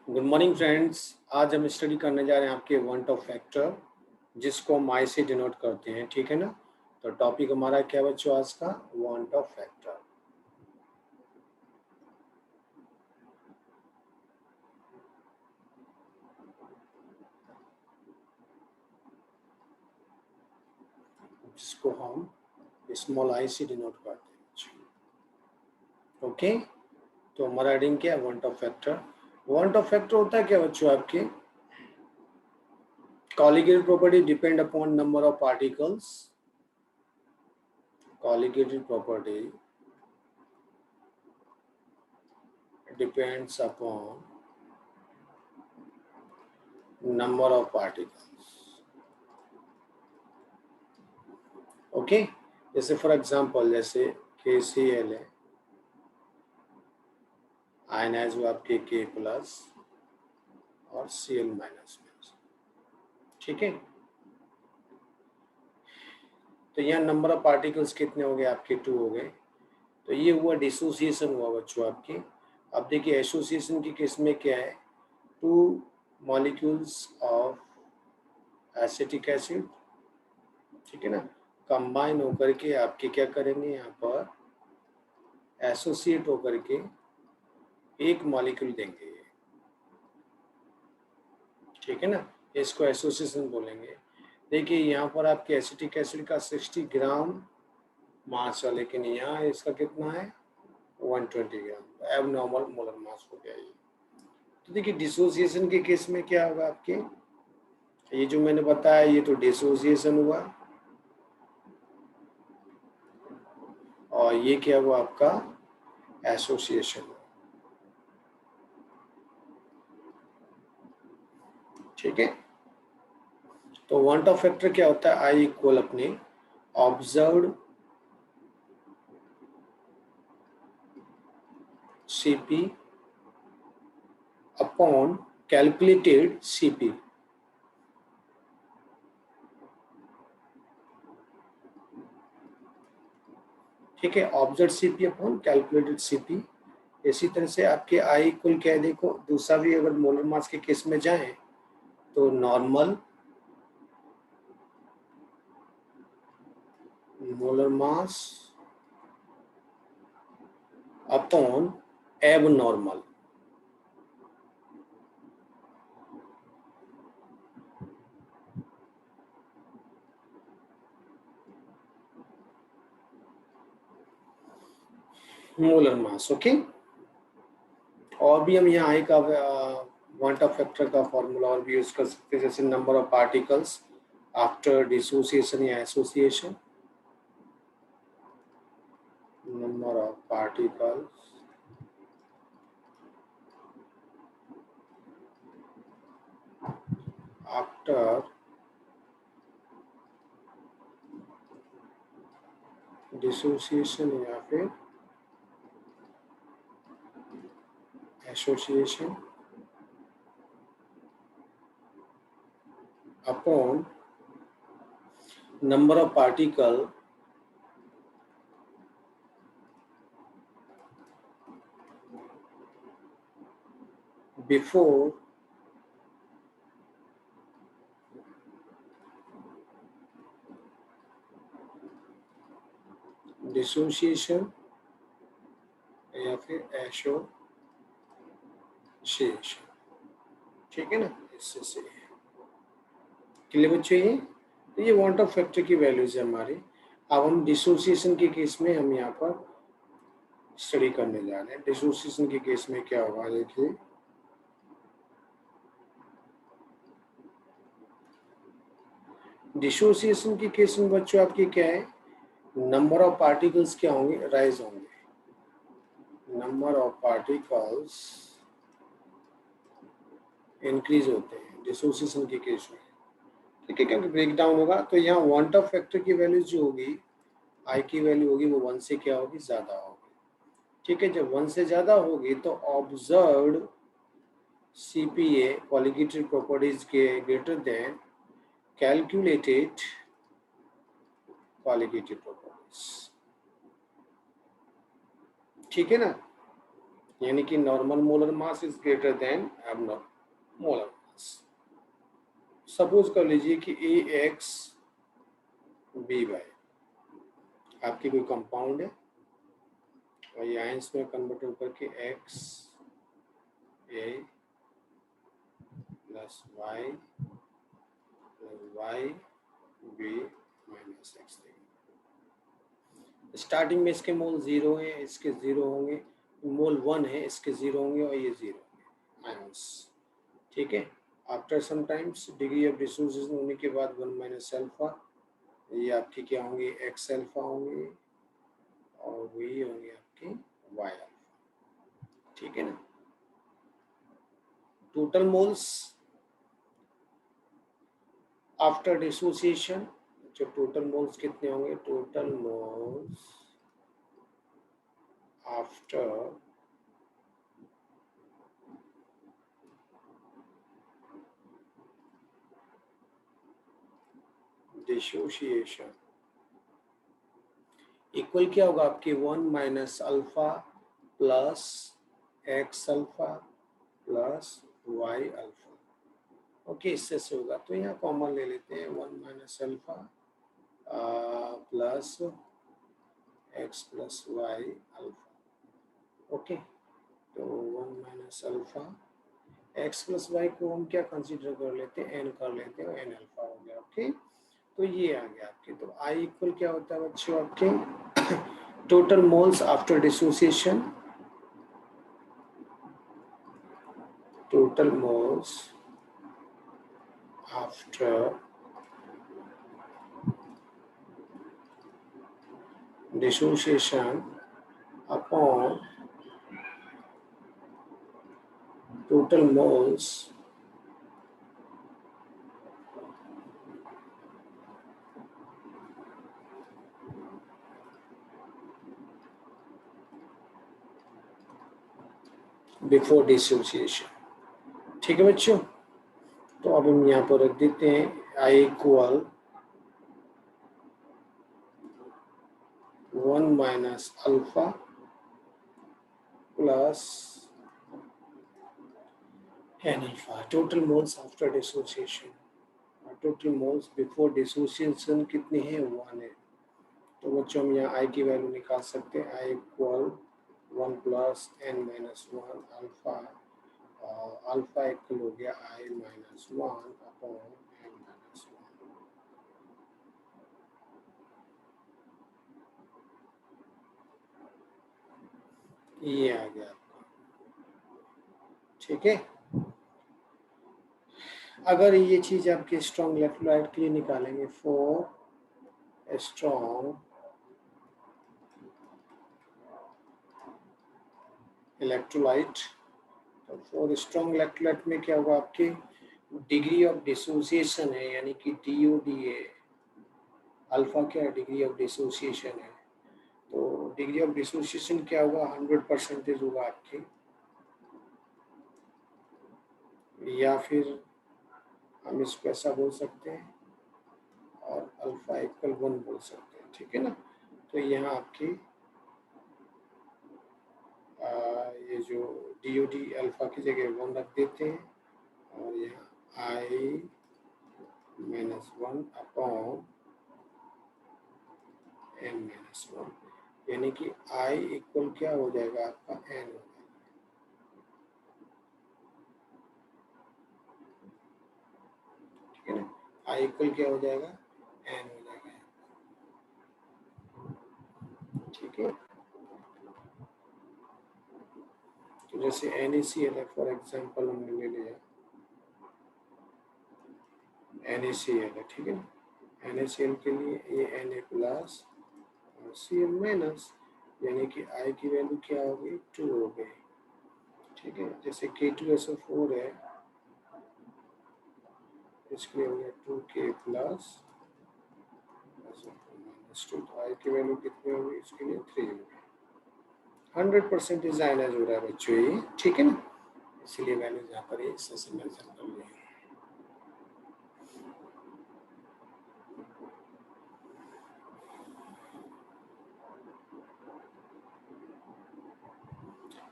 Good morning friends. आज हम study करने जा रहे हैं आपके वांट ऑफ फैक्टर, जिसको हम आई से डिनोट करते हैं। ठीक है ना। तो टॉपिक हमारा क्या बच्चों आज का? Van't Hoff factor. जिसको हम स्मॉल आई से डिनोट करते हैं। ओके, तो हमारा हेडिंग क्या है? Van't Hoff factor. Van't Hoff factor होता है क्या बच्चों? आपके colligated property depend upon number of particles. Colligated property depends upon number of particles. Okay, जैसे फॉर एग्जांपल जैसे KCl है, आयनाइज हुआ आपके K प्लस और Cl माइनस में। ठीक है, तो यहाँ नंबर ऑफ पार्टिकल्स कितने हो गए आपके? 2 हो गए। तो ये हुआ डिसोसिएशन हुआ बच्चों आपके। अब देखिए एसोसिएशन की केस में क्या है? 2 मॉलिक्यूल्स ऑफ एसिटिक एसिड, ठीक है ना, कंबाइन होकर के आपके क्या करेंगे? यहाँ पर एसोसिएट होकर के एक मॉलिक्यूल देंगे। ठीक है ना, इसको एसोसिएशन बोलेंगे। देखिए यहाँ पर आपके एसिटिक एसिड का 60 ग्राम मास है, लेकिन यहाँ इसका कितना है? 120 ग्राम। एब नॉर्मल मोलर मास हो गया ये। तो देखिए डिसोसिएशन के केस में क्या होगा आपके? ये जो मैंने बताया ये तो डिसोसिएशन हुआ, और ये क्या हुआ आपका? एसोसिएशन हुआ। ठीक है, तो वांट ऑफ फैक्टर क्या होता है? आई इक्वल अपने observed Cp upon calculated Cp। ठीक है, observe Cp upon calculated Cp। इसी तरह से आपके आई इक्वल क्या है? देखो दूसरा भी अगर मोलर मास के केस में जाएं तो normal molar mass upon abnormal. Molar mass. Okay, और भी हम यहाँ आई का वांट ऑफ फैक्टर का फॉर्मूला और भी यूज कर सकते हैं, जैसे number of particles after dissociation या association. Number of particles after dissociation या फिर association upon number of particle before dissociation या फिर एसोसिएशन। ठीक है ना, इससे सही है। क्लियर बच्चों ये? तो ये वांट ऑफ फैक्टर की वैल्यूज है हमारी। अब हम डिसोसिएशन के केस में हम यहाँ पर स्टडी करने जा रहे हैं। डिसोसिएशन के केस में क्या होगा देखिए, डिसोसिएशन के केस में बच्चों आपकी क्या है? नंबर ऑफ पार्टिकल्स क्या होंगे? राइज होंगे। नंबर ऑफ पार्टिकल्स इंक्रीज होते हैं डिसोसिएशन के केस में। ठीक है, क्योंकि ब्रेक डाउन होगा। तो यहाँ वांट ऑफ फैक्टर की वैल्यू जो होगी, आई की वैल्यू होगी, वो 1 से क्या होगी? ज्यादा होगी। ठीक है, जब 1 से ज्यादा होगी तो ऑब्जर्व्ड CPA कॉलिगेटेड प्रॉपर्टीज के ग्रेटर देन कैलकुलेटेड कॉलिगेटेड प्रॉपर्टीज। ठीक है ना, यानी कि normal molar mass is greater than abnormal molar mass. Suppose कर लीजिए कि ए एक्स बी वाई आपकी कोई कंपाउंड है और ये आयंस में कन्वर्ट होकर के x A plus y B minus x देंगे। स्टार्टिंग में इसके मोल 0 है, इसके 0 होंगे, मोल 1 है, इसके 0 होंगे और ये 0 होंगे आयंस। ठीक है। After some times degree of dissociation होने के बाद 1 माइनस अल्फा, ये आपकी क्या होंगे एक्स अल्फा होंगे और वही होंगे आपके वाई अल्फा। ठीक है ना। टोटल मोल्स आफ्टर डिसोसिएशन, जो टोटल मोल्स कितने होंगे, total moles after dissociation equal क्या होगा आपके 1 minus alpha plus x alpha plus y alpha. Okay, इससे से होगा तो यहाँ कॉमन ले लेते हैं 1 minus alpha plus x plus y alpha. Okay, तो 1 minus alpha x plus y को हम क्या कंसीडर कर लेते हैं, एन कर लेते हैं, एन अल्फा हो गया। ओके, तो ये आ गया आपके। तो आई इक्वल क्या होता है बच्चों आपके total moles after dissociation, total moles after dissociation upon total moles before dissociation। ठीक है बच्चों, तो अब हम यहाँ पर रख देते हैं I equal 1 minus alpha plus N alpha. Total moles after dissociation, total moles before dissociation कितने हैं, 1 है। तो बच्चों हम यहाँ आई की वैल्यू निकाल सकते हैं, I equal 1 plus N minus 1 alpha, alpha equal हो गया I minus 1 upon N minus 1। ये आ गया आपका। ठीक है। अगर ये चीज आपके स्ट्रॉन्ग इलेक्ट्रोलाइट के लिए निकालेंगे, फॉर स्ट्रॉन्ग इलेक्ट्रोलाइट, तो फॉर स्ट्रॉन्ग इलेक्ट्रोलाइट में क्या होगा आपके डिग्री ऑफ डिसोसिएशन है, यानी कि DOD है, अल्फा क्या है, डिग्री ऑफ डिसोसिएशन है। तो डिग्री ऑफ डिसोसिएशन क्या होगा, 100% होगा आपके, या फिर हम इसको ऐसा बोल सकते हैं और अल्फा इक्वल 1 बोल सकते हैं। ठीक है ना। तो यहाँ आपकी ये जो DOD अल्फा की जगह 1 रख देते हैं और यहाँ आई माइनस 1 अपॉन एन माइनस 1, यानी कि आई इक्वल क्या हो जाएगा आपका, एन हो जाएगा। ठीक है ना, आई इक्वल क्या हो जाएगा, एन हो जाएगा। ठीक है। तो जैसे NaCl है फॉर एग्जांपल हमने ले लिया, NaCl है। ठीक है ना, NaCl के लिए ये Na प्लस और Cl माइनस, यानी कि आई की वैल्यू क्या हो गई, 2 हो गई। ठीक है, जैसे K2SO4 है, इसके लिए हो गया 2K प्लस माइनस 2, तो आई की वैल्यू कितनी होगी, इसके लिए 3 हो गई। 100% आयनाइज हो रहा है बच्चों ये। ठीक है ना, इसलिए मैंने यहाँ पर ये सेशन मेंशन कर लिया।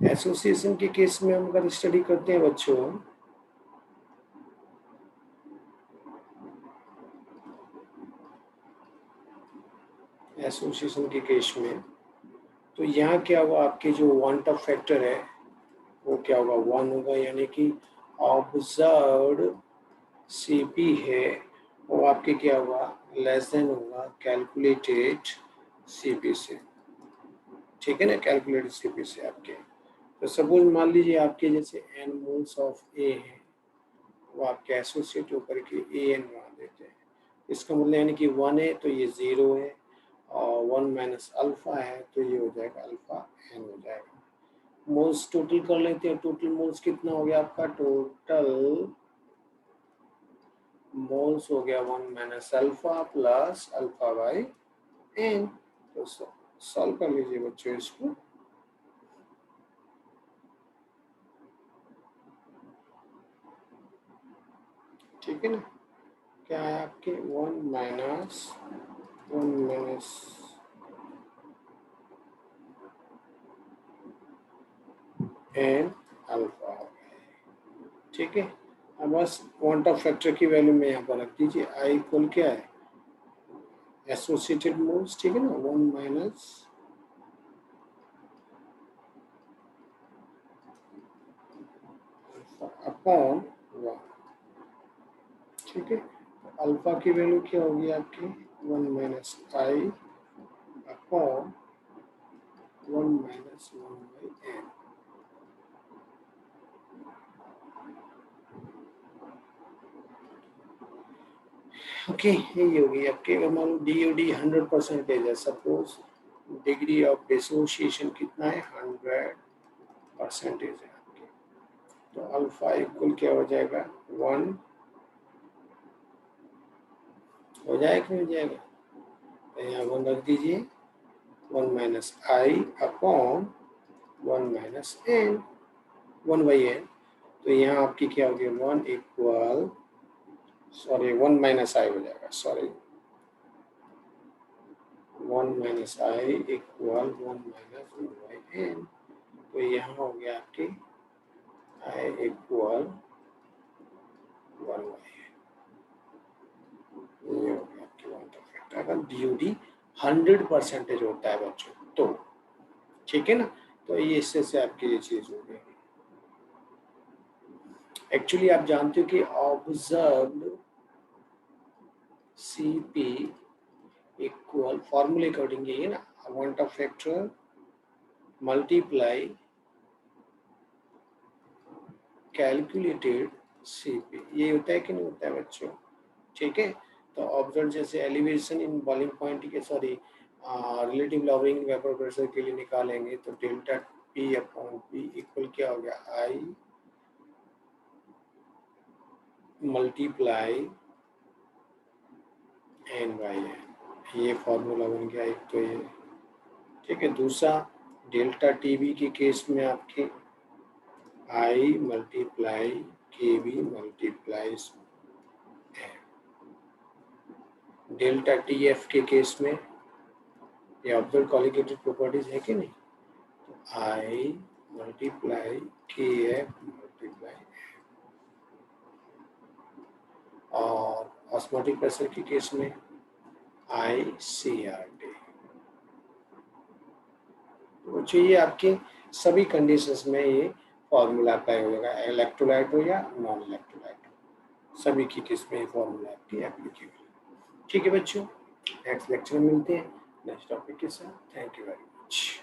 एसोसिएशन के केस में हम अगर स्टडी करते हैं बच्चों, एसोसिएशन के केस में, तो यहाँ क्या होगा, आपके जो वांट ऑफ फैक्टर है वो क्या होगा, 1 होगा, यानी कि ऑब्जर्व्ड सीपी है वो आपके क्या होगा, लेस देन होगा कैलकुलेटेड सीपी से, ठीक है ना, कैलकुलेटेड सीपी से आपके। तो सपोज मान लीजिए आपके जैसे n मोल्स ऑफ ए है, वो आपके एसोसिएट होकर के ए एन मान देते हैं। इसका मतलब यानी कि 1 है तो ये 0 है, और 1 माइनस अल्फा है तो ये हो जाएगा अल्फा एन हो जाएगा। मोल्स टोटल कर लेते हैं, टोटल मोल्स कितना हो गया आपका, टोटल मोल्स हो गया 1 minus alpha plus alpha by n. तो सॉल्व कर लीजिए बच्चों इसको। ठीक है ना, क्या है आपके 1 माइनस एन अल्फा, ठीक है। अब बस क्वांट ऑफ फैक्टर की वैल्यू में यहाँ पर रख दीजिए, आई इक्वल क्या है, एसोसिएटेड मोल्स, ठीक है ना, 1 माइनस अपॉन 1, ठीक है। तो अल्फा की वैल्यू क्या होगी आपकी, 1 minus i upon 1 minus 1 by n. Okay, यही होगी आपके। अगर मान लो डीओडी 100% है, सपोज डिग्री ऑफ डिसोसिएशन कितना है, 100% है आपके। तो अल्फा इक्वल क्या हो जाएगा, 1 हो जाएगा, नहीं हो जाएगा, तो यहाँ 1 रख दीजिए, 1 minus i upon 1 minus n, 1 by n. तो यहाँ आपकी क्या होगी, 1 इक्वल, सॉरी 1 माइनस आई हो जाएगा, sorry 1 minus i equal 1 minus 1 by n. तो यहाँ हो गया आपकी आई इक्वल 1 बाई एन, ये हो गया आपकी 1 अगर ड्यूटी 100% होता है बच्चों तो, ठीक है ना। तो ये इससे से आपकी ये चीज हो गई। एक्चुअली आप जानते हो कि ऑब्जर्व्ड सीपी इक्वल फॉर्मूले अकॉर्डिंग ये ना, want Hoff factor multiply calculated CP, ये होता है कि नहीं होता है बच्चों, ठीक है। तो ऑब्जर्व जैसे एलिवेशन इन बॉइलिंग पॉइंट के, sorry relative lowering vapour pressure के लिए निकालेंगे, तो delta P upon P equal क्या हो गया, आई मल्टीप्लाई एन बाई एन, ये फॉर्मूला बन गया एक तो ये, ठीक है। दूसरा डेल्टा टीबी के केस में आपके i multiply K b multiply delta T f के केस में ये ऑब्जर्व कॉलिगेटेड प्रॉपर्टीज है कि नहीं, तो i multiply K f multiply, और ऑस्मोटिक प्रेशर के केस में आई सी आर टी। तो चाहिए आपके सभी कंडीशंस में ये फॉर्मूला अप्लाई हो जाएगा, इलेक्ट्रोलाइट हो या नॉन इलेक्ट्रोलाइट हो, सभी की केस में ये फॉर्मूला आपकी एप्लीकेबल। ठीक है बच्चों, नेक्स्ट लेक्चर में मिलते हैं नेक्स्ट टॉपिक के साथ। Thank you very much.